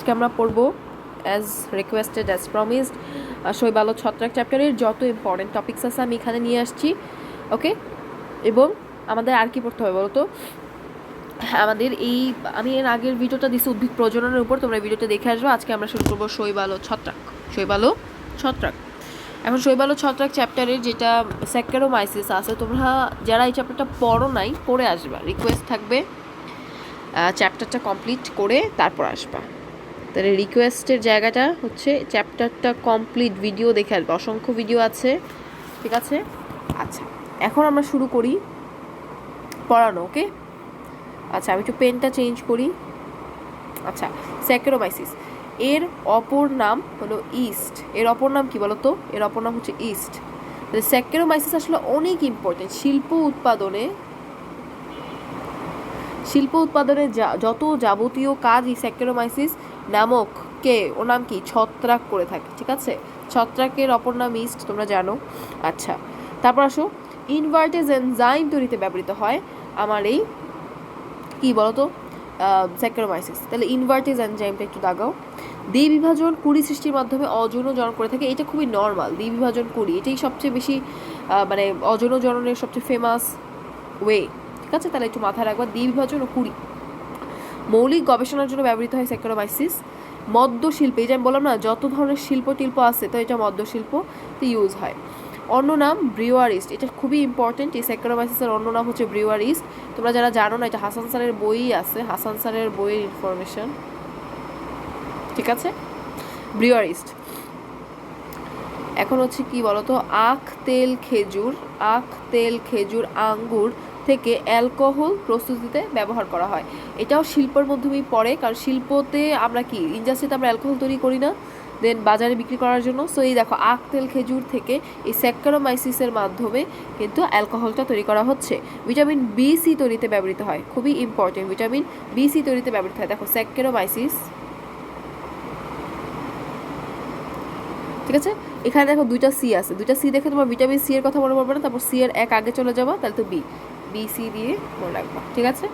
আজকে আমরা পড়বো অ্যাজ রিকোয়েস্টেড অ্যাজ প্রমিসড শৈবাল ও ছত্রাক চ্যাপ্টারের যত ইম্পর্টেন্ট টপিকস আছে আমি এখানে নিয়ে আসছি। ওকে, এবং আমাদের আর কি পড়তে হবে বলতো, আমাদের এই আমি এর আগের ভিডিওটা দিচ্ছি উদ্ভিদ প্রজননের উপর, তোমরা ভিডিওটা দেখে আসবো। আজকে আমরা শুরু করবো শৈবাল ও ছত্রাক। শৈবাল ও ছত্রাক, এখন শৈবাল ও ছত্রাক চ্যাপ্টারের যেটা স্যাকারোমাইসিস আছে, তোমরা যারা এই চ্যাপ্টারটা পড়ো নাই পড়ে আসবা, রিকোয়েস্ট থাকবে চ্যাপ্টারটা কমপ্লিট করে তারপর আসবা। তাহলে রিকোয়েস্টের জায়গাটা হচ্ছে চ্যাপ্টারটা কমপ্লিট ভিডিও দেখে আসবে, অসংখ্য ভিডিও আছে, ঠিক আছে? আচ্ছা, এখন আমরা শুরু করি পড়ানো। ওকে, আচ্ছা আমি একটু পেনটা চেঞ্জ করি। আচ্ছা, স্যাকারোমাইসিস এর অপর নাম হলো ইস্ট। এর অপর নাম কি বলো তো? এর অপর নাম হচ্ছে ইস্ট। স্যাকারোমাইসিস আসলে অনেক ইম্পর্টেন্ট শিল্প উৎপাদনে যত যাবতীয় কাজ এই স্যাকারোমাইসিস নামক ওর নাম কি ছত্রাক করে থাকে, ঠিক আছে? ছত্রাকের অপর নাম ইস্ট, তোমরা জানো। আচ্ছা, তারপর আসো, ইনভার্টেজ এনজাইম তৈরিতে ব্যবহৃত হয় আমার এই কি বলতো স্যাকারোমাইসিস। তাহলে ইনভার্টেজ এনজাইমটা একটু দাগাও। দ্বিবিভাজন কুড়ি সৃষ্টির মাধ্যমে অযৌনজনন করে থাকে। এটা খুবই নর্মাল, দ্বিবিভাজন কুড়ি এটাই সবচেয়ে বেশি মানে অযৌনজননের সবচেয়ে ফেমাস ওয়ে, ঠিক আছে? তাহলে একটু মাথায় রাখবা, দ্বিবিভাজন ও কুড়ি। মৌলিক গবেষণার জন্য ব্যবহৃত হয় স্যাকারোমাইসিস। মদ্য শিল্পে, এই যে আমি বললাম না যত ধরনের শিল্প টিল্প আছে, তো এটা মদ্য শিল্পতে ইউজ হয়। অন্য নাম ব্রিওয়ারিস্ট, এটা খুবই ইম্পর্টেন্ট। এই স্যাকারোমাইসিসের অন্য নাম হচ্ছে ব্রিওয়ারিস্ট। তোমরা যারা জানো না, এটা হাসান স্যারের বইই আছে, হাসান স্যারের বইয়ের ইনফরমেশন, ঠিক আছে? ব্রিওয়ারিস্ট। এখন হচ্ছে কি বলতো, আখ তেল খেজুর আঙ্গুর থেকে অ্যালকোহল প্রস্তুতিতে ব্যবহার করা হয়। এটাও শিল্পের মাধ্যমেই পড়ে, কারণ শিল্পতে আমরা কি ইন্ডাস্ট্রিতে আমরা অ্যালকোহল তৈরি করি না, দেন বাজারে বিক্রি করার জন্য। সো এই দেখো, আখ তেল খেজুর থেকে এই স্যাকারোমাইসিসের মাধ্যমে কিন্তু অ্যালকোহলটা তৈরি করা হচ্ছে। ভিটামিন বি সি তৈরিতে ব্যবহৃত হয়, খুবই ইম্পর্টেন্ট, ভিটামিন বি সি তৈরিতে ব্যবহৃত হয়। দেখো স্যাকারোমাইসিস, ঠিক আছে? এখানে দেখো দুইটা সি আছে, দুইটা সি দেখে তোমার ভিটামিন সি এর কথা মনে পড়বে না, তারপর সি এর এক আগে চলে যাবা, তাহলে তো বি সি দিয়ে মনে রাখবা, ঠিক আছে?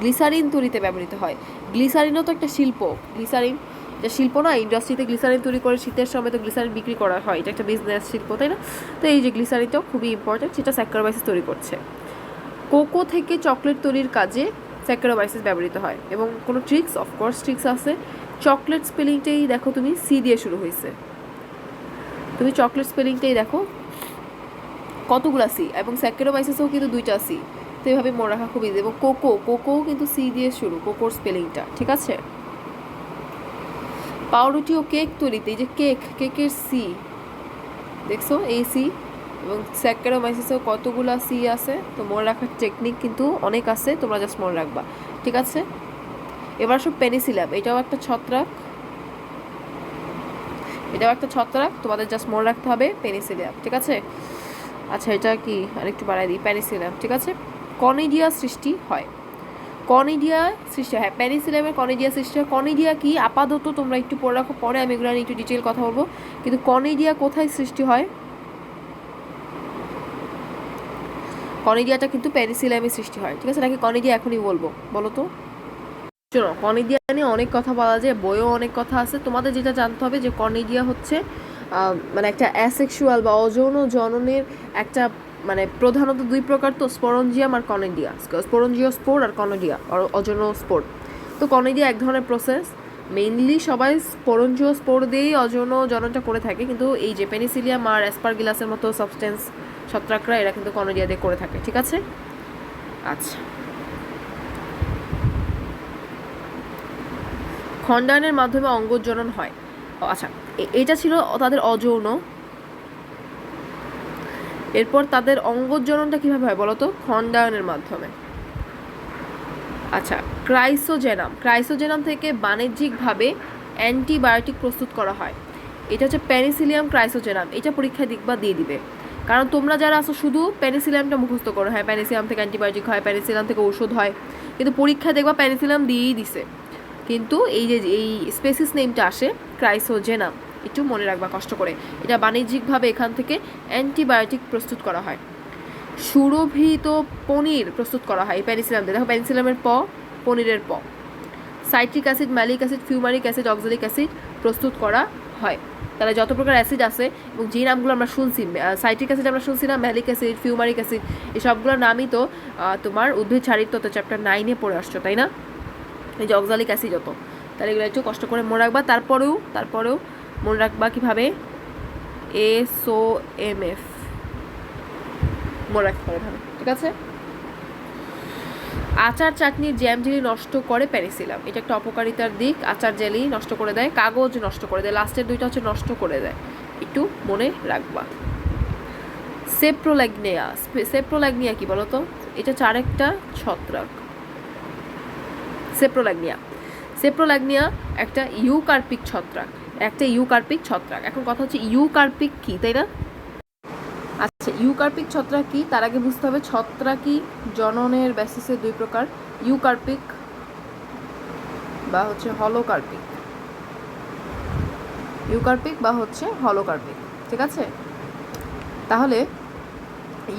গ্লিসারিন তৈরিতে ব্যবহৃত হয়। গ্লিসারিনও তো একটা শিল্প। গ্লিসারিন এটা শিল্প না, ইন্ডাস্ট্রিতে গ্লিসারিন তৈরি করে শীতের সময় তো গ্লিসারিন বিক্রি করা হয়, এটা একটা বিজনেস শিল্প, তাই না? তো এই যে গ্লিসারিনটাও খুবই ইম্পর্টেন্ট, সেটা স্যাকারোমাইসিস তৈরি করছে। কোকো থেকে চকলেট তৈরির কাজে স্যাকারোমাইসিস ব্যবহৃত হয়। এবং কোনো ট্রিক্স? অফকোর্স ট্রিক্স আছে। চকলেট স্পেলিংটাই দেখো তুমি, সি দিয়ে শুরু হয়েছে। তুমি চকলেট স্পেলিংটাই দেখো কতগুলা সি, এবং স্যাকারোমাইসিসও কিন্তু দুইটা সি, তো এইভাবে মনে রাখা খুব ইজি। এবং কোকো কিন্তু সি দিয়ে শুরু, কোকোর স্পেলিংটা, ঠিক আছে? পাউরুটি ও কেক তৈরিতে, এই যে কেকের সি দেখছো, এই সি। এবং স্যাকারোমাইসিসেও কতগুলা সি আছে, তো মনে রাখার টেকনিক কিন্তু অনেক আছে, তোমরা জাস্ট মনে রাখবা, ঠিক আছে? এবার সব পেনিসিলাম, এটাও একটা ছত্রাক, তোমাদের জাস্ট মনে রাখতে হবে পেনিসিলিয়াম, ঠিক আছে? আচ্ছা, এটা কি আরেকটু বাড়াই দিই, পেনিসিলিয়াম, ঠিক আছে? কনিডিয়া সৃষ্টি হয়, হ্যাঁ, পেনিসিলিয়ামের কনিডিয়া সৃষ্টি হয়। কনিডিয়া কি আপাতত তোমরা একটু পড়ে রাখো, পরে আমি এগুলো নিয়ে একটু ডিটেল কথা বলবো। কিন্তু কনিডিয়া কোথায় সৃষ্টি হয়? কনিডিয়াটা কিন্তু পেনিসিলিয়ামে সৃষ্টি হয়, ঠিক আছে? নাকি কনিডিয়া এখনই বলবো, বলো তো? শোনো, কর্নিডিয়া নিয়ে অনেক কথা বলা যায়, বইও অনেক কথা আছে। তোমাদের যেটা জানতে হবে যে কর্নিডিয়া হচ্ছে মানে একটা অ্যাসেক্সুয়াল বা অযৌন জননের একটা, মানে প্রধানত দুই প্রকার তো, স্পোরঞ্জিয়াম আর কর্নিডিয়া, স্পোরঞ্জিও স্পোর আর কর্নিডিয়া অযৌন স্পোর। তো কর্নিডিয়া এক ধরনের প্রসেস, মেইনলি সবাই স্পোরঞ্জিও স্পোর দিয়েই অযৌন জননটা করে থাকে, কিন্তু এই যে পেনিসিলিয়াম আর অ্যাসপারগিলাসের মতো সাবস্টেন্স ছত্রাকরা এরা কিন্তু কর্নিডিয়া দিয়ে করে থাকে, ঠিক আছে? আচ্ছা, খণ্ডায়নের মাধ্যমে অঙ্গজনন হয়। আচ্ছা, এটা ছিল তাদের অযৌন। এরপর তাদের অঙ্গজননটা কিভাবে হয় বলো তো? খণ্ডায়নের মাধ্যমে। আচ্ছা, ক্রাইসোজেনাম থেকে বাণিজ্যিকভাবে অ্যান্টিবায়োটিক প্রস্তুত করা হয়। এটা হচ্ছে পেনিসিলিয়াম ক্রাইসোজেনাম, এটা পরীক্ষায় দিয়ে দিবে, কারণ তোমরা যারা আছো শুধু পেনিসিলিয়ামটা মুখস্থ করো, হ্যাঁ পেনিসিলিয়াম থেকে অ্যান্টিবায়োটিক হয়, পেনিসিলিয়াম থেকে ওষুধ হয়, কিন্তু পরীক্ষায় দেখবা পেনিসিলিয়াম দিয়েই দিছে, কিন্তু এই যে এই স্পেসিস নেমটা আসে ক্রাইসোজেনাম, একটু মনে রাখবা কষ্ট করে। এটা বাণিজ্যিকভাবে এখান থেকে অ্যান্টিবায়োটিক প্রস্তুত করা হয়। সুরভিত পনির প্রস্তুত করা হয় এই পেনিসিলিয়াম দিয়ে। দেখো পেনিসিলিয়ামের পনিরের citric acid, malic acid, fumaric acid, oxalic acid প্রস্তুত করা হয়। তাহলে যত প্রকার অ্যাসিড আছে এবং যে নামগুলো আমরা শুনছি, সাইট্রিক অ্যাসিড আমরা শুনছি না, ম্যালিক অ্যাসিড, ফিউমারিক অ্যাসিড, এই সবগুলোর নামই তো তোমার উদ্ভিদ শারীরতত্ত্ব চ্যাপ্টার 9-এ পড়ে আসছো, তাই না? এই যে অক্সালিক অ্যাসিড যত, তাহলে এগুলো একটু কষ্ট করে মনে রাখবা। তারপরেও মনে রাখবা কীভাবে, SOMF মনে রাখতে পারে, ঠিক আছে? আচার, চাটনির জ্যাম জেলি নষ্ট করে পেনিসিলাম, এটা একটা অপকারিতার দিক। আচার জেলি নষ্ট করে দেয়, কাগজ নষ্ট করে দেয়, লাস্টের দুইটা হচ্ছে নষ্ট করে দেয়, একটু মনে রাখবা। সেপ্রোল্যাগনিয়া কি বলো তো? এটা আরেকটা ছত্রাক, সেপ্রোল্যাগনিয়া একটা ইউকার্পিক ছত্রাক, এখন কথা হচ্ছে ইউকার্পিক কি, তাই না? আচ্ছা, ইউকার্পিক ছত্রাক কি তার আগে বুঝতে হবে ছত্রাকি জননের বেসিসে দুই প্রকার, ইউকার্পিক বা হচ্ছে হলোকার্পিক, ঠিক আছে? তাহলে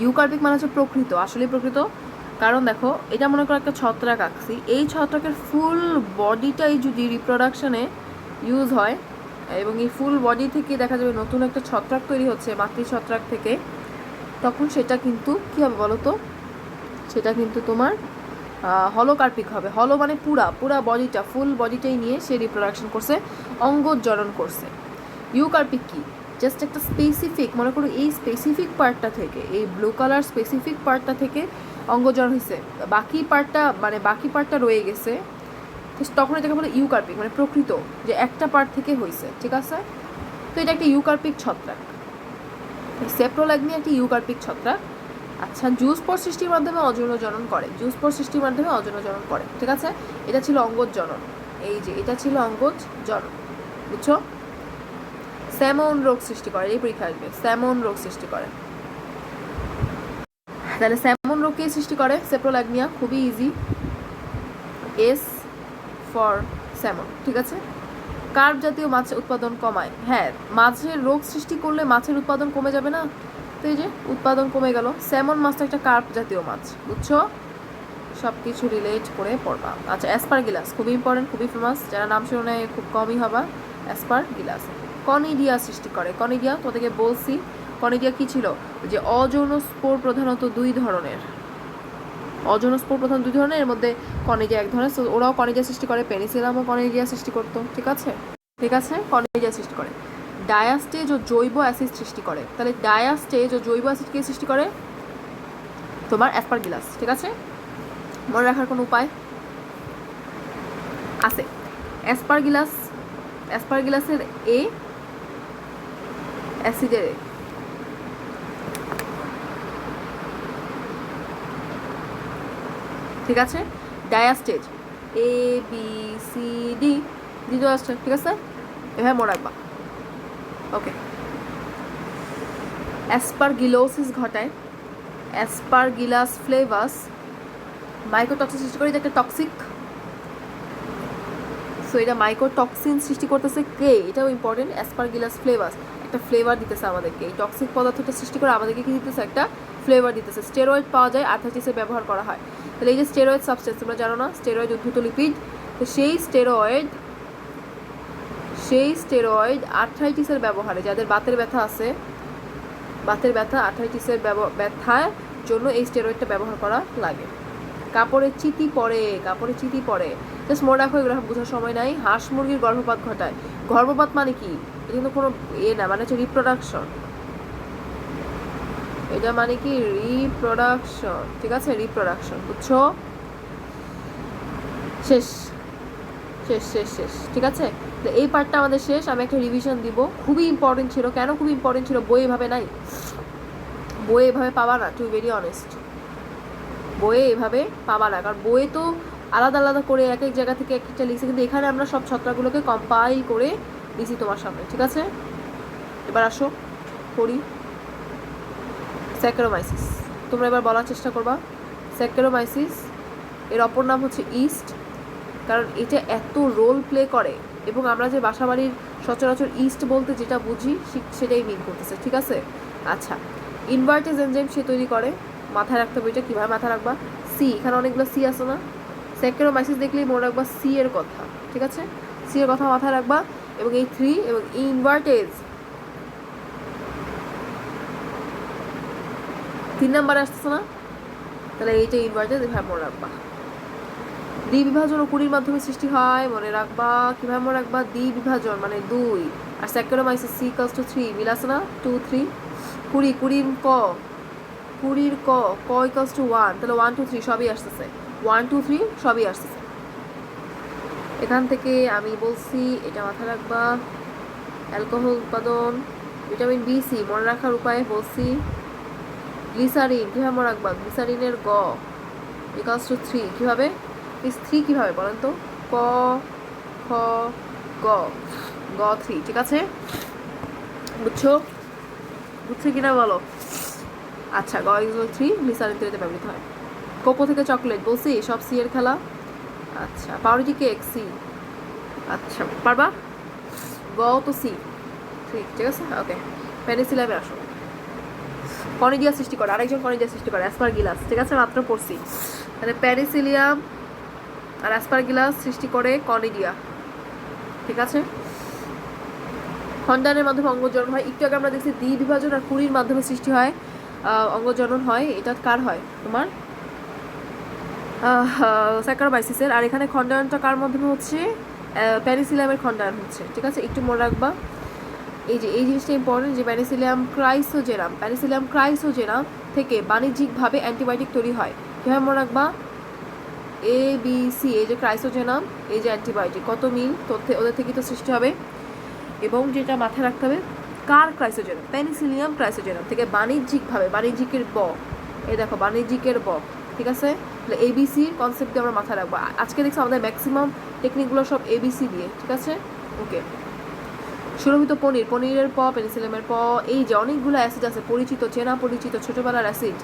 ইউকার্পিক মানে হচ্ছে প্রকৃত, আসলে প্রকৃত। কারণ দেখো, এটা মনে করো একটা ছত্রাক আঁকছি, এই ছত্রাকের ফুল বডিটাই যদি রিপ্রোডাকশনে ইউজ হয় এবং এই ফুল বডি থেকে দেখা যাবে নতুন একটা ছত্রাক তৈরি হচ্ছে মাতৃ ছত্রাক থেকে, তখন সেটা কিন্তু কী হবে বলো তো? সেটা কিন্তু তোমার হলোকার্পিক হবে। হলো মানে পুরা বডিটা, ফুল বডিটাই নিয়ে সে রিপ্রোডাকশন করছে, অঙ্গোজ্জরণ করছে। ইউকার্পিক কি? জাস্ট একটা স্পেসিফিক, মনে করো এই স্পেসিফিক পার্টটা থেকে, এই ব্লু কালার স্পেসিফিক পার্টটা থেকে অঙ্গজরণ হয়েছে, বাকি পার্টটা রয়ে গেছে, তখন এটাকে বলে ইউকার্পিক, মানে প্রকৃত, যে একটা পার্ট থেকে হয়েছে, ঠিক আছে? তো এটা একটা ইউকার্পিক ছত্রাক, সেপ্রোল্যাগনিয়া একটি ইউকার্পিক ছত্রাক। আচ্ছা, জুস্পোর সৃষ্টির মাধ্যমে অযৌনজনন করে, ঠিক আছে? এটা ছিল অঙ্গজনন, এই যে এটা ছিল অঙ্গজনন, বুঝছো? স্যামন রোগ সৃষ্টি করে, এই পরীক্ষা আসবে, স্যামন রোগ সৃষ্টি করে। তাহলে স্যামন রোগ কে সৃষ্টি করে? সেপ্রোল্যাগনিয়া, খুবই ইজি, S ফর স্যামন, ঠিক আছে? কার্প জাতীয় মাছের উৎপাদন কমায়, হ্যাঁ, মাছের রোগ সৃষ্টি করলে মাছের উৎপাদন কমে যাবে না? তো এই যে উৎপাদন কমে গেল। স্যামন মাছটা একটা কার্প জাতীয় মাছ, বুঝছো? সব কিছু রিলেট করে পড়বা। আচ্ছা, অ্যাসপারগিলাস খুবই ইম্পর্টেন্ট, খুবই ফেমাস, যারা নাম শুনে খুব কমই হবা। অ্যাসপারগিলাস কনিডিয়া সৃষ্টি করে। কনিডিয়া তোদেরকে বলছি, কনিডিয়া কি ছিল? যে অযৌন স্পোর প্রধানত দুই ধরনের, এর মধ্যে কনিডিয়া এক ধরনের। ওরাও কনিডিয়া সৃষ্টি করে, পেনিসিলামও কনিডিয়া সৃষ্টি করতো, ঠিক আছে? কনিডিয়া সৃষ্টি করে। ডায়াস্টেজ ও জৈব অ্যাসিড সৃষ্টি করে। তাহলে ডায়াস্টেজ ও জৈব অ্যাসিড কে সৃষ্টি করে? তোমার অ্যাসপারগিলাস, ঠিক আছে? মনে রাখার কোনো উপায় আছে? অ্যাসপারগিলাসের এ, অ্যাসিডের এ, ঠিক আছে? ডায়াস্টেজ ABCD দ্বিতীয় আসছে, ঠিক আছে? এভাবে মনে রাখবা, ওকে? অ্যাসপারগিলোসিস ঘটায়, অ্যাসপারগিলাস ফ্লেভাস মাইকোটক্সিন সৃষ্টি করে, এটা একটা টক্সিক। সো এটা মাইকোটক্সিন সৃষ্টি করতেছে কে? এটাও ইম্পর্টেন্ট। অ্যাসপারগিলাস ফ্লেভাস একটা ফ্লেভার দিতেছে আমাদেরকে, এই টক্সিক পদার্থটা সৃষ্টি করে আমাদেরকে কি দিতেছে? একটা ফ্লেভার দিতেছে। স্টেরয়েড পাওয়া যায়, আর্থ্রাইটিসে ব্যবহার করা হয়। তাহলে এই যে স্টেরয়েড সাবস্টেন্স, তোমরা জানো না, স্টেরয়েড উদ্ভূত লিপিড, তো সেই স্টেরয়েড আর্থ্রাইটিসের ব্যবহারে, যাদের বাতের ব্যথা আছে, আর্থ্রাইটিসের ব্যথার জন্য এই স্টেরয়েডটা ব্যবহার করা লাগে। কাপড়ে চিতি পড়ে, জাস্ট মনে রাখো, এগুলো বোঝার সময় নাই। হাঁস মুরগির গর্ভপাত ঘটায়। গর্ভপাত মানে কি? এটা কিন্তু কোনো না, মানে হচ্ছে রিপ্রোডাকশন। এটা মানে কি? রিপ্রোডাকশন, ঠিক আছে? রিপ্রোডাকশন, বুঝছো? শেষ, ঠিক আছে? তো এই পার্টটা আমাদের শেষ। আমি একটা রিভিশন দিব, খুবই ইম্পর্টেন্ট ছিল। কেন খুবই ইম্পর্টেন্ট ছিল? বই এভাবে নাই, বইয়ে এভাবে পাবা না, টু ভেরি অনেস্ট, বইয়ে এভাবে পাবা না। কারণ বইয়ে তো আলাদা আলাদা করে এক এক জায়গা থেকে একটা লিখছে, কিন্তু এখানে আমরা সব ছত্রাকগুলোকে কম্পাইল করে দিছি তোমার সামনে, ঠিক আছে? এবার আসো পড়ি। স্যাকারোমাইসিস, তোমরা এবার বলার চেষ্টা করবা। স্যাকারোমাইসিস এর অপর নাম হচ্ছে ইস্ট, কারণ এটা এত রোল প্লে করে, এবং আমরা যে বাসাবাড়ির সচরাচর ইস্ট বলতে যেটা বুঝি সেটাই মিন করতেছে, ঠিক আছে? আচ্ছা, ইনভার্টেজ এনজাইম সে তৈরি করে, মাথায় রাখতে হবে। এটা কীভাবে মাথায় রাখবা? সি, এখানে অনেকগুলো সি আছে না? স্যাকারোমাইসিস দেখলেই মনে রাখবা সি এর কথা, ঠিক আছে? সি এর কথা মাথায় রাখবা। এবং এই 3 এবং ইনভার্টেজ 3 নাম্বারে আসতেছে না, তাহলে এইটা ইনভার্টেজ, এভাবে মনে রাখবা। দ্বি বিভাজন ও কুড়ির মাধ্যমে সৃষ্টি হয়, মনে রাখবা। কিভাবে মনে রাখবা? দ্বি বিভাজন মানে 2, আর স্যাকারোমাইসিস C = 3, মিল আছে না? 2 3। কুড়ির ক = 1, তাহলে 1 2 3 সবই আসতেছে, 1 2 3 সবই আসতেছে। এখান থেকে আমি বলছি এটা মাথায় রাখবা। অ্যালকোহল উৎপাদন, ভিটামিন B C মনে রাখার উপায় বলছি। গ্লিসারিন কীভাবে মনে রাখবা? গ্লিসারিনের গ = 3, কীভাবে? 3 কীভাবে বলেন তো? ক খ গ 3, ঠিক আছে? বুঝছো কিনা বলো? আচ্ছা, গ = 3, গ্লিসারিন তৈরিতে ব্যবহৃত হয়। কোকো থেকে চকলেট বলছি, সব সি এর খেলা। আচ্ছা, পাউরুটি কেক সি। আচ্ছা, পারবা? গ তো সি, ঠিক আছে, ওকে। পেনিসিলামে আসো। কনিডিয়া সৃষ্টি করে, আরেকজন কনিডিয়া সৃষ্টি করে, অ্যাসপারগিলাস, ঠিক আছে, মাত্র পড়ছি। তাহলে পেনিসিলিয়াম আর অ্যাসপারগিলাস সৃষ্টি করে কনিডিয়া, ঠিক আছে। খণ্ডায়নের মাধ্যমে অঙ্গজনন হয়। একটু আগে আমরা দেখছি দ্বি বিভাজন আর কুড়ির মাধ্যমে সৃষ্টি হয়, অঙ্গজনন হয়। এটা কার হয়? তোমার স্যাকারোমাইসিসের। আর এখানে খণ্ডায়নটা কার মাধ্যমে হচ্ছে? পেনিসিলিয়ামের খণ্ডায়ন হচ্ছে, ঠিক আছে, একটু মনে রাখবা। এই জিনিসটা ইম্পর্টেন্ট, যে পেনিসিলিয়াম ক্রাইসোজেরাম থেকে বাণিজ্যিকভাবে অ্যান্টিবায়োটিক তৈরি হয়। কীভাবে মনে রাখবা? ABC, এই যে ক্রাইসোজেনাম, এই যে অ্যান্টিবায়োটিক, কত মিল তথ্যে ওদের থেকেই তো সৃষ্টি হবে। এবং যেটা মাথায় রাখতে হবে, কার ক্রাইসোজেনাম? পেনিসিলিয়াম ক্রাইসোজেনাম থেকে বাণিজ্যিকভাবে, বাণিজ্যিকের ব, এই দেখো বাণিজ্যিকের ব, ঠিক আছে। তাহলে ABCর কনসেপ্টে আমরা মাথায় রাখবো। আজকে দেখছি আমাদের ম্যাক্সিমাম টেকনিকগুলো সব ABC দিয়ে, ঠিক আছে, ওকে। সুরভিত পনিরের প, পেনিসিলিয়ামের প। এই যে অনেকগুলো অ্যাসিড আছে পরিচিত, চেনা পরিচিত ছোটোবেলার অ্যাসিড,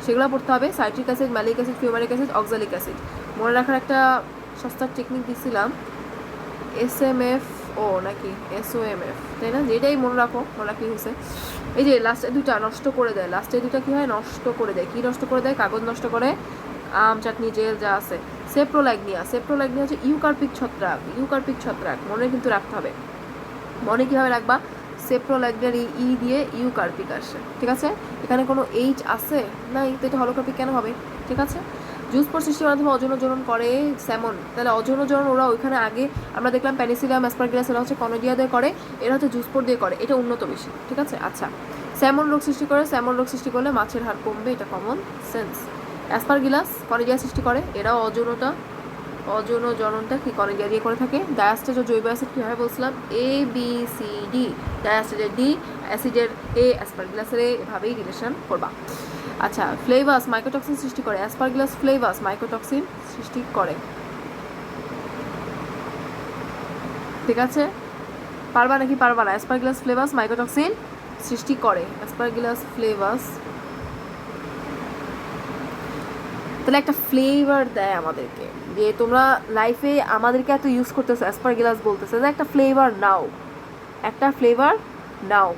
সেগুলো পড়তে হবে। Citric acid, malic acid, fumaric acid, oxalic acid. মনে রাখার একটা সস্তার টেকনিক দিছিলাম, SMFO নাকি SOMF, তাই না? যেটাই মনে রাখলেই হয়েছে। এই যে লাস্টের দুটা নষ্ট করে দেয়, লাস্টের দুটা কী হয়? নষ্ট করে দেয়। কী নষ্ট করে দেয়? কাগজ নষ্ট করে, আম, চাটনি, জেল যা আছে। সেপ্রোল্যাগনিয়া হচ্ছে ইউকার্পিক ছত্রাক, মনে কিন্তু রাখতে হবে। মনে কীভাবে রাখবা? সেপ্রোল্যাগনিয়ার ই দিয়ে ইউকার্পিক আসে, ঠিক আছে। এখানে কোনো H আছে নাই, তো এটা হলোকার্পিক কেন হবে? ঠিক আছে। জুসপোর সৃষ্টির মাধ্যমে অযৌনজনন করে স্যামন। তাহলে অযৌনজনন ওরা ওইখানে আগে আমরা দেখলাম প্যানিসিলিয়াম, অ্যাসপারগিলাস এরা হচ্ছে কনোডিয়া দিয়ে করে, এরা হচ্ছে জুসপোর দিয়ে করে, এটা উন্নত বেশি, ঠিক আছে। আচ্ছা, স্যামন রোগ সৃষ্টি করলে মাছের হার কমবে, এটা কমন সেন্স। অ্যাসপারগিলাস কনোডিয়া সৃষ্টি করে, এরাও অযৌনজননটা কি কনোডিয়া দিয়ে করে থাকে। ডায়াস্টেজ ও জৈব অ্যাসিড কীভাবে বলছিলাম? ABCD, ডায়াস্টেজের D, অ্যাসিডের A, অ্যাসপারগিলাসের A, এভাবেই রিলেশন করবা। আচ্ছা, ফ্লেভাস মাইকোটক্সিন সৃষ্টি করে, অ্যাসপারগিলাস ফ্লেভাস মাইকোটক্সিন সৃষ্টি করে, ঠিক আছে। পারবা নাকি পারবা না? অ্যাসপারগিলাস ফ্লেভাস মাইকোটক্সিন সৃষ্টি করে, অ্যাসপারগিলাস ফ্লেভাস, তাহলে একটা ফ্লেভার দেয় আমাদেরকে, যে তোমরা লাইফে আমাদেরকে এত ইউজ করতেছো, অ্যাসপারগিলাস বলতেছে যে একটা ফ্লেভার নাও,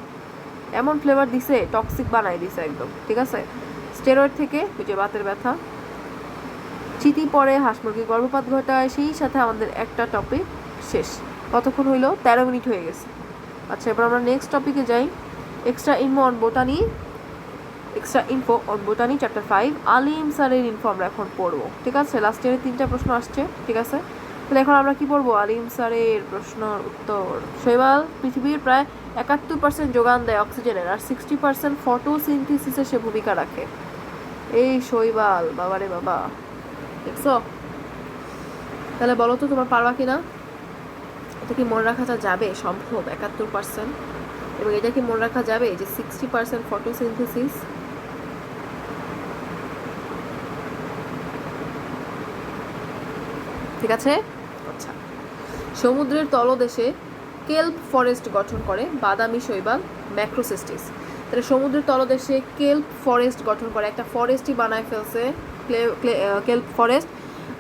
এমন ফ্লেভার দিছে টক্সিক বানাই দিছে একদম, ঠিক আছে। স্টেরয়েড থেকে ওই যে বাতের ব্যথা, চিতি পড়ে, হাঁস মুরগির গর্ভপাত ঘটায়। সেই সাথে আমাদের একটা টপিক শেষ। কতক্ষণ হইলো? 13 মিনিট হয়ে গেছে। আচ্ছা, এবার আমরা নেক্সট টপিকে যাই। Extra info on botany chapter 5। আলিম স্যারের ইনফো আমরা এখন পড়বো, ঠিক আছে। লাস্ট ইয়ারে 3টা প্রশ্ন আসছে, ঠিক আছে। তাহলে এখন আমরা কি পড়বো? আলিম স্যারের প্রশ্নের উত্তর। শৈবাল পৃথিবীর প্রায় 71% যোগান দেয় অক্সিজেনের, আর 60% ফটোসিনথেসিসে সে ভূমিকা রাখে। এই শৈবাল, বাবারে বাবা, দেখছো? তাহলে বলো তো তোমার পারবা কিনা? এটা কি মনে রাখাটা যাবে? সম্ভব 71%? এবং এটা কি মনে রাখা যাবে যে 60% ফটোসিনথেসিস? ঠিক আছে। আচ্ছা, সমুদ্রের তলদেশে কেল্প ফরেস্ট গঠন করে বাদামি শৈবাল ম্যাক্রোসিস্টিস। তাহলে সমুদ্রের তলদেশে কেল্প ফরেস্ট গঠন করে, একটা ফরেস্টই বানায় ফেলছে, কেল্প ফরেস্ট।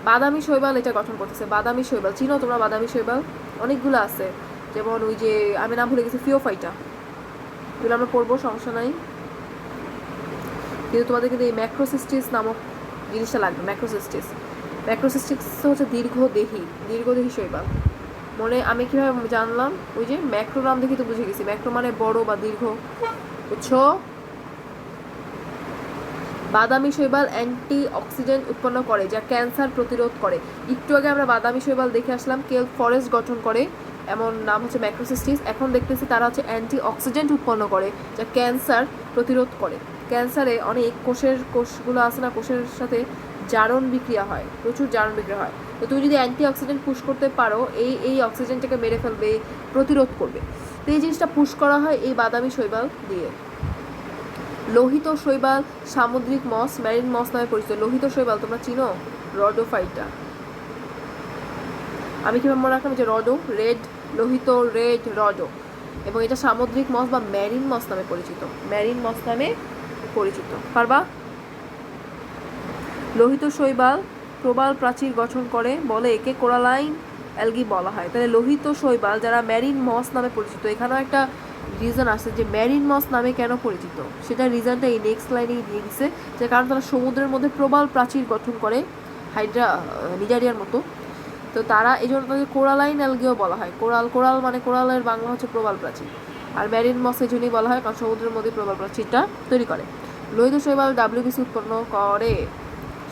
বাদামি শৈবাল এটা গঠন করতেছে। বাদামি শৈবাল চিনো তোমরা? বাদামি শৈবাল অনেকগুলো আছে, যেমন ওই যে আমি নাম ভুলে গেছি, ফিওফাইটা, এগুলো আমরা পড়বো, সমস্যা নাই। কিন্তু তোমাদের কিন্তু এই ম্যাক্রোসিস্টিস নামক জিনিসটা লাগবে, ম্যাক্রোসিস্টিস। ম্যাক্রোসিস্টিক্স হচ্ছে দীর্ঘদেহী শৈবাল। মনে আমি কীভাবে জানলাম? ওই যে ম্যাক্রো নাম দেখি তো বুঝে গেছি, ম্যাক্রো মানে বড় বা দীর্ঘ, বুঝছো? বাদামি শৈবাল অ্যান্টি অক্সিডেন্ট উৎপন্ন করে যা ক্যান্সার প্রতিরোধ করে। একটু আগে আমরা বাদামি শৈবাল দেখে আসলাম কেল ফরেস্ট গঠন করে, এমন নাম হচ্ছে ম্যাক্রোসিস্টিস। এখন দেখতেছি তারা হচ্ছে অ্যান্টি অক্সিডেন্ট উৎপন্ন করে যা ক্যান্সার প্রতিরোধ করে। ক্যান্সারে অনেক কোষগুলো আছে না, কোষের সাথে জারণ বিক্রিয়া হয়, প্রচুর জারণ বিক্রিয়া হয়। তো তুমি যদি অ্যান্টি অক্সিডেন্ট পুশ করতে পারো, এই অক্সিজেনটাকে মেরে ফেলবে, প্রতিরোধ করবে। তো এই জিনিসটা পুশ করা হয় এই বাদামি শৈবাল দিয়ে। লোহিত শৈবাল সামুদ্রিক মস, ম্যারিন মস নামে পরিচিত। লোহিত শৈবাল তোমরা চিনো? রডোফাইটা। আমি কীভাবে মনে রাখলাম যে রডো রেড, লোহিত রেড রডো, এবং এটা সামুদ্রিক মস বা ম্যারিন মস নামে পরিচিত। ম্যারিন মস নামে পরিচিত, পারবা? লোহিত শৈবাল প্রবাল প্রাচীর গঠন করে বলে একে কোরালাইন অ্যালগি বলা হয়। তাহলে লোহিত শৈবাল যারা ম্যারিন মস নামে পরিচিত, এখানেও একটা রিজন আছে যে ম্যারিন মস নামে কেন পরিচিত, সেটা রিজনটা এই নেক্সট লাইনেই দিয়ে দিচ্ছে, যে কারণ তারা সমুদ্রের মধ্যে প্রবাল প্রাচীর গঠন করে নিজারিয়ার মতো। তো তারা এই জন্য তাদের কোরালাইন অ্যালগিও বলা হয়। কোরাল মানে কোরালের বাংলা হচ্ছে প্রবাল প্রাচীর, আর ম্যারিন মস এই জন্যই বলা হয় কারণ সমুদ্রের মধ্যে প্রবাল প্রাচীরটা তৈরি করে। লোহিত শৈবাল ডাব্লিউবিসি উৎপন্ন করে।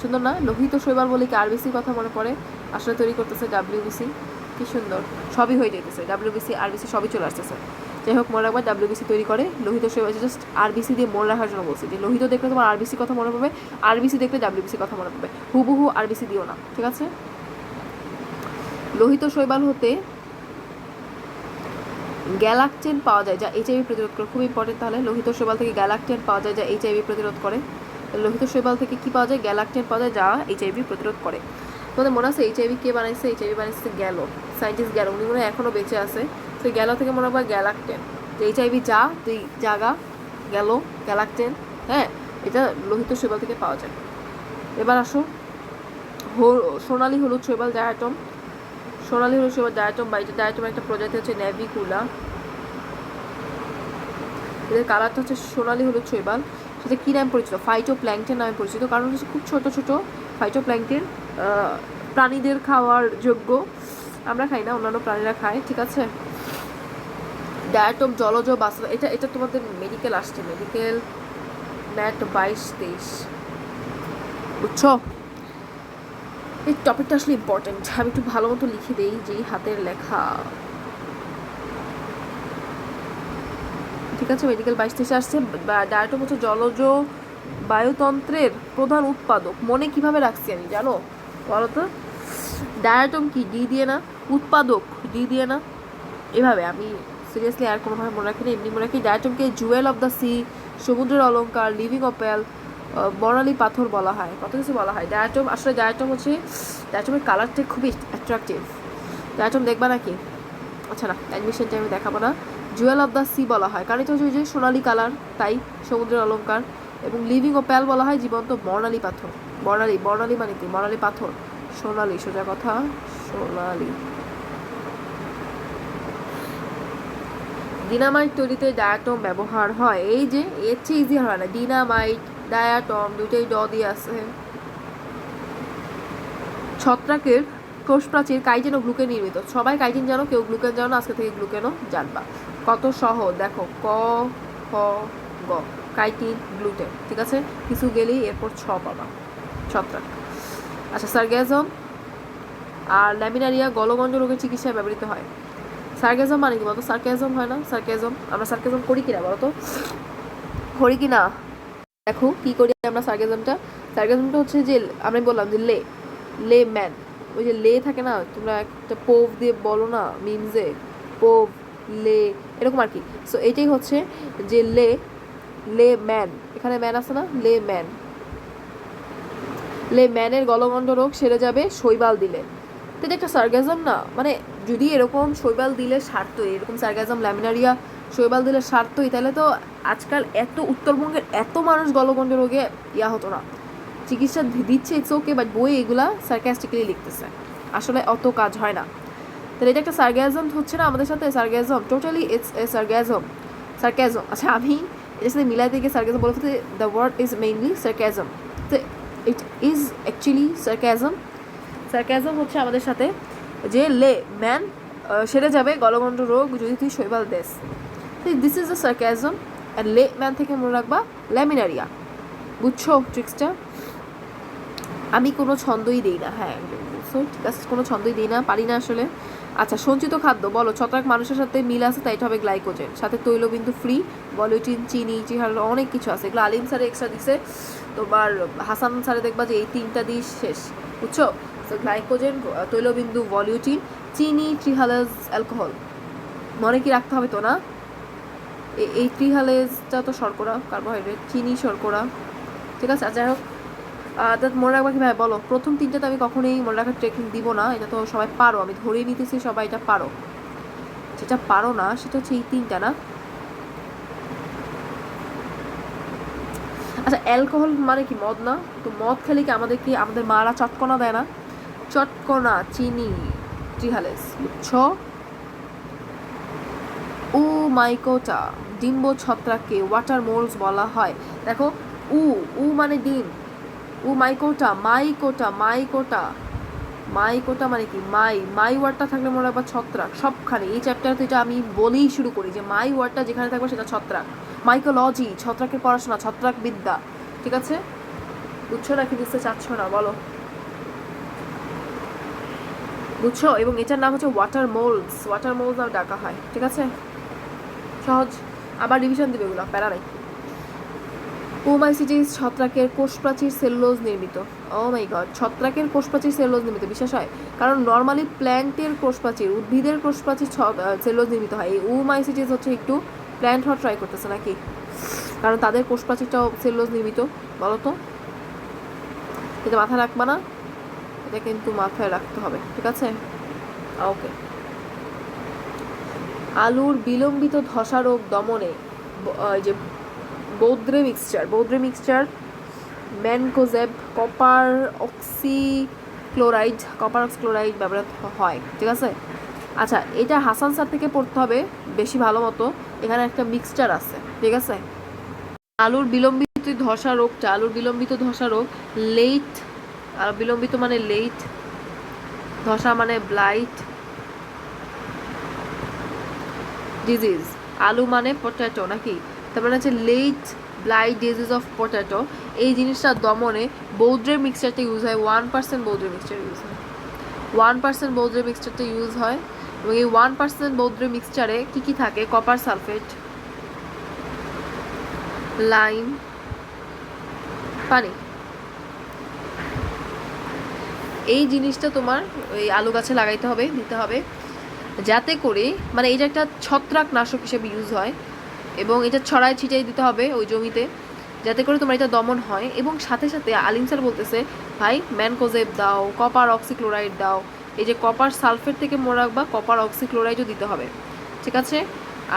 সুন্দর না? লোহিত শৈবাল বলে কি আরবিসির কথা মনে পড়ে? আসলে তৈরি করতেছে ডাব্লিউবিসি। কি সুন্দর, সবই হয়ে যেতেছে, ডাব্লিউবিসি আরবিসি সবই চলে আসতেছে। যাই হোক, মনে রাখবা ডাব্লিউবিসি তৈরি করে লোহিত শৈবাল। জাস্ট আরবিসি দিয়ে মনে রাখার জন্য বলছি যে লোহিত দেখলে তোমার আরবিসি কথা মনে পড়বে, আরবিসি দেখলে ডাব্লিউবিসি কথা মনে পড়বে, হুবহু আরবিসি দিও না, ঠিক আছে? লোহিত শৈবাল হতে গ্যালাকটেন পাওয়া যায় যা এইচআইভি প্রতিরোধ করে। খুব ইম্পর্টেন্ট। তাহলে লোহিত শৈবাল থেকে গ্যালাকটেন পাওয়া যায় যা এইচআইভি প্রতিরোধ করে। লোহিত শৈবাল থেকে কি পাওয়া যায়? গ্যালাকটেন পাওয়া যায় যা এইচআইভি প্রতিরোধ করে। তোমাদের মনে আছে এইচআইভি কে বানাইছে? এইচআইভি বানাইছে গ্যালো, সায়েন্টিস্ট গ্যালো। উনি মনে হয় এখনও বেঁচে আছে। তো গ্যালো থেকে মনে হয় গ্যালাকটেন, যে এইচআইভি যা তুই জাগা গেলো গ্যালাকটেন, হ্যাঁ, এটা লোহিত শৈবাল থেকে পাওয়া যায়। এবার আসো সোনালী হলুদ শৈবাল ডায়াটম। সোনালী হলুদ শৈবাল ডায়াটম বা এটা ডায়াটমের একটা প্রজাতি হচ্ছে নেভিকুলা। এদের কালারটা হচ্ছে সোনালী হলুদ শৈবাল। সেটা কী নামে পরিচিত? ফাইটোপ্ল্যাঙ্কটন নামে পরিচিত, কারণ হচ্ছে খুব ছোট ছোট ফাইটোপ্ল্যাঙ্কটন, প্রাণীদের খাওয়ার যোগ্য। আমরা খাই না, অন্যান্য প্রাণীরা খায়, ঠিক আছে? ডায়াটম জলজ বাসা। এটা তোমাদের মেডিকেল আসছে, মেডিকেল ম্যাট 22-23, বুঝছো? এই টপিকটা আসলে ইম্পর্টেন্ট, আমি একটু ভালো মতো লিখে দিই যেই হাতের লেখা, ঠিক আছে? মেডিকেল 22-23 আসছে। ডায়াটম হচ্ছে জলজ বায়ুতন্ত্রের প্রধান উৎপাদক। মনে কিভাবে রাখছি আমি জানো? বলো তো, ডায়াটম কি ডি দিয়ে না? উৎপাদক ডি দিয়ে না? এভাবে আমি সিরিয়াসলি আর কোনোভাবে মনে রাখি না, এমনি মনে রাখি। ডায়াটমকে জুয়েল অফ দ্য সি, সমুদ্রের অলঙ্কার, লিভিং অপেল, বর্ণালী পাথর বলা হয়, কত কিছু বলা হয়। ডায়াটম আসলে ডায়াটম হচ্ছে, ডায়াটমের কালারটা খুবই অ্যাট্রাকটিভ। ডায়াটম দেখবা নাকি? আচ্ছা না, অ্যাডমিশন টাইমে দেখাবো না। জুয়েল অফ দ্য সি বলা হয় কারণ এটা হচ্ছে যে সোনালি কালার, তাই সমুদ্রের অলঙ্কার। এবং লিভিং অপেল বলা হয় জীবন্ত বর্ণালী পাথর। বর্ণালী মানে কি? বর্ণালী পাথর, সোনালি, সোজা কথা সোনালি। ডিনামাইট তৈরিতে ডায়াটম ব্যবহার হয়। এই যে এর চেয়ে ইজি হয় না, ডিনামাইট ডায়াটম দুটোই ড দিয়ে আছে। ছত্রাকের কোষ প্রাচীর কাইটিন ও গ্লুকেন নির্মিত। সবাই কাইটিন জানো, কেউ গ্লুকেন জানো, আজকে থেকে গ্লুকেনও জানবা। কত সহজ দেখো, ক খ গ, কাইটিন গ্লুটেন, ঠিক আছে? কিছু গেলেই এরপর ছ পাবা, ছত্রাক। আচ্ছা, সার্গ্যাজম আর ল্যামিনারিয়া গলগণ্ড রোগের চিকিৎসায় ব্যবহৃত হয়। সার্গ্যাজম মানে কি বলতো? সার্ক্যাজম হয় না? সার্ক্যাজম আমরা সার্ক্যাজম করি কিনা বলতো? করি কিনা? দেখো কি করি আমরা সার্গ্যাজমটা। সার্গ্যাজমটা হচ্ছে যে আমি বললাম যে লে ম্যান, ওই যে লে থাকে না, তোমরা একটা পোভ দিয়ে বলো না মিমসে, পোভ লে এরকম আর কি। সো এইটাই হচ্ছে যে লে ম্যান, এখানে ম্যান আছে না, লে ম্যানের গলগণ্ড রোগ সেরে যাবে শৈবাল দিলে। তো এটা একটা সার্গ্যাজম না? মানে যদি এরকম শৈবাল দিলে সারতই, এরকম সার্গ্যাজম ল্যামিনারিয়া শৈবাল দিলে সারতই, তাহলে তো আজকাল এত উত্তরবঙ্গের এত মানুষ গলগণ্ড রোগে হতো না। চিকিৎসা দিচ্ছে ইটস ওকে, বাট বই এগুলা সার্কাস্টিক্যালি লিখতেছে, আসলে অত কাজ হয় না। তাহলে এটা একটা সার্গ্যাজম হচ্ছে না আমাদের সাথে? সার্গ্যাজম টোটালি ইটস এ সার্গ্যাজম। আচ্ছা, আমি এটার সাথে মিলাইতে গিয়ে সার্গ্যাজম বলতে দ্য ওয়ার্ড ইজ মেইনলি সার্গ্যাজম। তো ইট ইজ অ্যাকচুয়ালি সার্গ্যাজম। সার্কাজম হচ্ছে আমাদের সাথে যে লে ম্যান সেরে যাবে গলগণ্ড রোগ যদি তুই শৈবাল দেস। This is the sarcasm. আর লে ম্যান থেকে মনে রাখবা ল্যামিনারিয়া। বুঝছো ট্রিক্সটা? আমি কোনো ছন্দই দিই না, হ্যাঁ সো ঠিক আছে, কোনো ছন্দই দিই না, পারি না আসলে। আচ্ছা, সঞ্চিত খাদ্য বলো। ছত্রাক মানুষের সাথে মিল আছে, তাই এটা হবে গ্লাইকোজেন, সাথে তৈলবিন্দু ফ্রি, বলিউটিন, চিনি, চিহার, অনেক কিছু আছে। এগুলো আলিম স্যারে এক্সট্রা দিছে, তোমার হাসান স্যারে দেখবা যে এই 3টা দিস শেষ। বুঝছো? তো গ্লাইকোজেন, তৈলবিন্দু, ভলিউটিন, চিনি, ট্রিহালেজ, অ্যালকোহল। মনে কি রাখতে হবে তো না? এই ট্রিহালেজটা তো শর্করা, কার্বোহাইড্রেট, চিনি শর্করা, ঠিক আছে। যাই হোক, মনে রাখবা কি ভাই বলো? প্রথম 3টাতে আমি কখনোই মনে রাখার ট্রেকিং দিব না, এটা তো সবাই পারো, আমি ধরেই নিতেছি সবাই এটা পারো। যেটা পারো না সেটা হচ্ছে এই 3টা না। আচ্ছা, অ্যালকোহল মানে কি? মদ না? তো মদ খেলে কি আমাদের মারা চটকনা দেয় না? চটকনা, চিনি, ট্রিহালেজ। বুঝছো? উ মাইকোটা, ডিম্ব ছত্রাককে ওয়াটার মোলস বলা হয়। দেখো, উ মানে ডিম, মাইকোটা, মাইকোটা মানে কি? মাই ওয়ার্ডটা থাকলে মনে রাখবা ছত্রাক সবখানে। এই চ্যাপ্টারে এটা আমি বলেই শুরু করি যে মাই ওয়ার্ডটা যেখানে থাকবে সেটা ছত্রাক। মাইকোলজি, ছত্রাকের পড়াশোনা, ছত্রাক বিদ্যা, ঠিক আছে? বুঝছো না কি বুঝতে চাচ্ছ না বলো? বুঝছো? এবং এটার নাম হচ্ছে ওয়াটার মোলস নাম ডাকা হয়, ঠিক আছে? সহজ, আবার রিভিশন দিবে এগুলো, প্যারা নাই। ওমাইসিটিস ছত্রাকের কোষপ্রাচীর সেলুলোজ নির্মিত। ও মাই গড, ছত্রাকের কোষপ্রাচীর সেলুলোজ নির্মিত, বিশ্বাস হয়? কারণ নর্মালি প্ল্যান্টের কোষপ্রাচীর, উদ্ভিদের কোষপ্রাচীর সেলুলোজ নির্মিত হয়। এই ওমাইসিটিস হচ্ছে একটু প্ল্যান্ট হওয়ার ট্রাই করতেছে নাকি, কারণ তাদের কোষপ্রাচীরটাও সেলুলোজ নির্মিত। বলো তো, এটা মাথায় রাখবা না? এটা কিন্তু মাথায় রাখতে হবে, ঠিক আছে? ওকে। আলুর বিলম্বিত ধসা রোগ দমনে যে বৌদ্রে মিক্সচার, ম্যানকোজেব, কপার অক্সিক্লোরাইড ব্যবহৃত হয়, ঠিক আছে? আচ্ছা, এটা হাসান স্যার থেকে পড়তে হবে বেশি ভালো মতো, এখানে একটা মিক্সচার আছে, ঠিক আছে? আলুর বিলম্বিত ধসা রোগ লেট, বিলম্বিত মানে লেট, ধসা মানে ব্লাইট ডিজিজ, আলু মানে পটেটো নাকি, তার মানে হচ্ছে late blight disease of potato. এই জিনিসটা দমনে বৌদ্রের মিক্সচারটা ইউজ হয়, 1% বৌদ্রের মিক্সচার ইউজ হয়, 1% বৌদ্রের মিক্সচারটা ইউজ হয়। এবং এই 1% বৌদ্রের মিক্সচারে কী কী থাকে? কপার সালফেট, লাইম, পানি। এই জিনিসটা তোমার ওই আলু গাছে লাগাইতে হবে, দিতে হবে, যাতে করে মানে এটা একটা ছত্রাক নাশক হিসেবে ইউজ হয়, এবং এটা ছড়ায় ছিটিয়ে দিতে হবে ওই জমিতে, যাতে করে তোমার এটা দমন হয়। এবং সাথে সাথে আলিম স্যার বলতেছে ভাই ম্যানকোজেব দাও, কপার অক্সিক্লোরাইড দাও। এই যে কপার সালফেট থেকে মনে রাখবা কপার অক্সিক্লোরাইডও দিতে হবে, ঠিক আছে?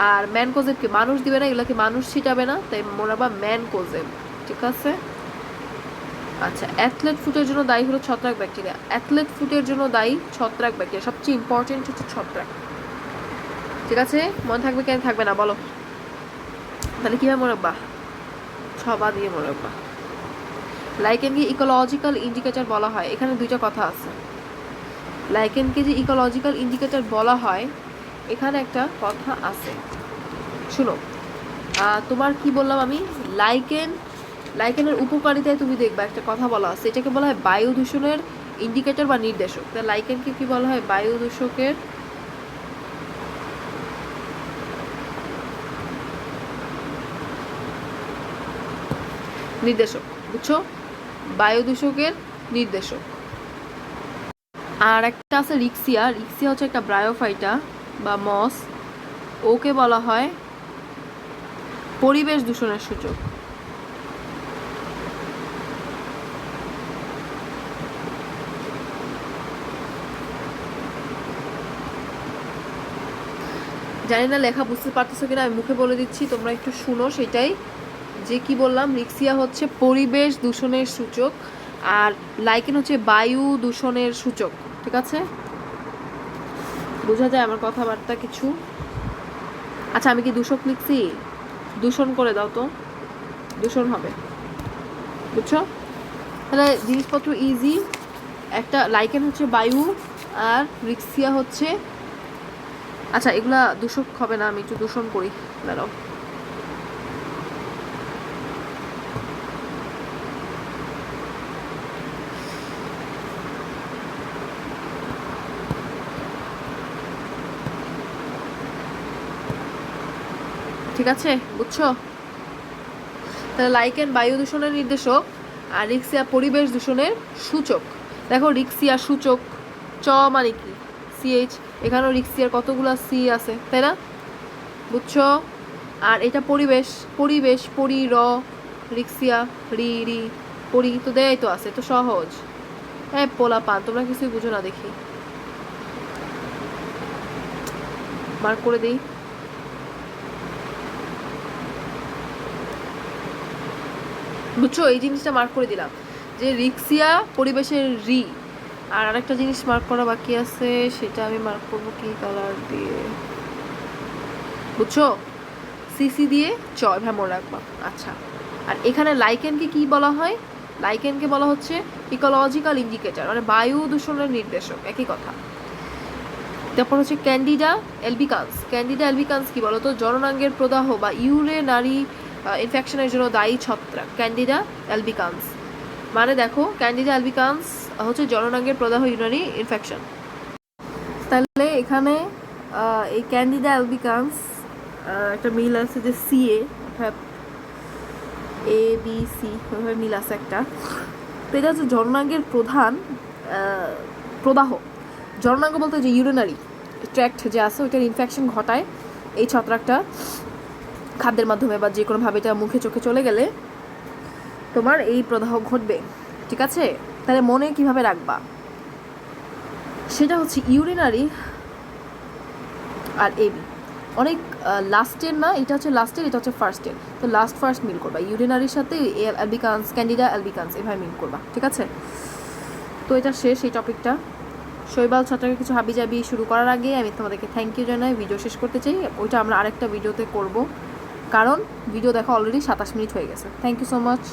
আর ম্যানকোজেবকে মানুষ দিবে না, এগুলোকে মানুষ ছিটাবে না, তাই মনে রাখবা ম্যানকোজেব, ঠিক আছে? আচ্ছা, অ্যাথলেট ফুটের জন্য দায়ী হলো ছত্রাক ব্যাকটেরিয়া। অ্যাথলেট ফুটের জন্য দায়ী ছত্রাক ব্যাকটেরিয়া, সবচেয়ে ইম্পর্টেন্ট হচ্ছে ছত্রাক, ঠিক আছে? মনে থাকবে কেন থাকবে না বলো? তাহলে কীভাবে মনে রাখবা? ছবা দিয়ে মনে রাখবা। লাইকেনকে ইকোলজিক্যাল ইন্ডিকেটর বলা হয়, এখানে 2টা কথা আছে। লাইকেনকে যে ইকোলজিক্যাল ইন্ডিকেটর বলা হয়, এখানে একটা কথা আছে, শুনো। তোমার কি বললাম আমি? লাইকেনের উপকারিতায় তুমি দেখবা একটা কথা বলা আছে, এটাকে বলা হয় বায়ু দূষণের ইন্ডিকেটর বা নির্দেশক। তা লাইকেনকে কি বলা হয়? বায়ু দূষকের নির্দেশক, বুঝছো? বায়ু দূষকের নির্দেশক। আর একটা আছে রিক্সিয়া হচ্ছে একটা ব্রায়োফাইটা বা মস, ওকে বলা হয় পরিবেশ দূষণের সূচক। জানি না লেখা বুঝতে পারতেছো কিনা, আমি মুখে বলে দিচ্ছি, তোমরা একটু শুনো সেটাই, যে কি বললাম। রিক্সিয়া হচ্ছে পরিবেশ দূষণের সূচক, আর লাইকেন হচ্ছে বায়ু দূষণের সূচক, ঠিক আছে? বোঝা যায় আমার কথাবার্তা কিছু? আচ্ছা, আমি কি দূষক লিখছি? দূষণ করে দাও তো, দূষণ হবে, বুঝছো? তাহলে জিনিসপত্র ইজি, একটা লাইকেন হচ্ছে বায়ু, আর রিক্সিয়া হচ্ছে, আচ্ছা এগুলা দূষক হবে না, আমি একটু দূষণ করি, দাঁড়াও। ঠিক আছে, বুঝছো? তাহলে লাইকেন বায়ু দূষণের নির্দেশক, আর রিক্সিয়া পরিবেশ দূষণের সূচক। দেখো রিক্সিয়া সূচক, চ মানে কি, সিএইচ, এখানেও রিক্সিয়ার কতগুলো সি আছে, তাই না? বুঝছো? আর এটা পরিবেশ, পরিবেশ পরি র, রিক্সিয়া রি রি, পরি তো দেয়াই তো আছে, তো সহজ। হ্যাঁ পোলা পান, তোমরা কিছুই বুঝো না দেখি, মার্ক করে দিই। বুঝছো, এই জিনিসটা মার্ক করে দিলাম যে রিক্সিয়া পরিবেশের রি। আর আরেকটা জিনিস মার্ক করা বাকি আছে, সেটা আমি মার্ক করবো কি কালার দিয়ে, বুঝছো? সিসি দিয়ে চ, এভাবে মনে রাখবা। আচ্ছা, আর এখানে লাইকেনকে কি বলা হয়? লাইকেনকে বলা হচ্ছে ইকোলজিক্যাল ইন্ডিকেটর, মানে বায়ু দূষণের নির্দেশক, একই কথা। তারপর হচ্ছে ক্যান্ডিডা অ্যালবিকান্স। ক্যান্ডিডা অ্যালবিকান্স কি বলতো? জননাঙ্গের প্রদাহ বা ইউরেনারি ইনফেকশনের জন্য দায়ী ছত্রাক, ক্যান্ডিডা অ্যালবিকান্স। মানে দেখো, ক্যান্ডিডা অ্যালবিকান্স হচ্ছে জননাঙ্গের প্রদাহ ইউরিনারি ইনফেকশন। তাহলে এখানে এই ক্যান্ডিডা অ্যালবিকান্স একটা মিল আছে যে সিএ, অর্থাৎ এ বি সি মিল আছে একটা। তো এটা হচ্ছে জননাঙ্গের প্রধান প্রদাহ। জননাঙ্গ বলতে যে ইউরিনারি ট্র্যাক্ট যে আছে, ওইটার ইনফেকশন ঘটায় এই ছত্রাকটা। খাদ্যের মাধ্যমে বা যে কোনোভাবে এটা মুখে চোখে চলে গেলে তোমার এই প্রদাহ ঘটবে। ঠিক আছে, তাহলে মনে কিভাবে রাখবা? সেটা হচ্ছে ইউরিনারি আর এবি অনেক লাস্টের না, এটা হচ্ছে লাস্টের, এটা হচ্ছে ফার্স্টের। তো লাস্ট ফার্স্ট মিল করবা, ইউরিনারির সাথে অ্যালবিকান্স, ক্যান্ডিডা অ্যালবিকান্স এভাবে মিল করবা। ঠিক আছে, তো এটা শেষ এই টপিকটা। শৈবাল ছত্রাকের কিছু হাবিজাবি শুরু করার আগে আমি তোমাদেরকে থ্যাংক ইউ জানাই, ভিডিও শেষ করতে চাই। ওইটা আমরা আরেকটা ভিডিওতে করব, কারণ ভিডিও দেখা অলরেডি 27 মিনিট হয়ে গেছে। Thank you so much.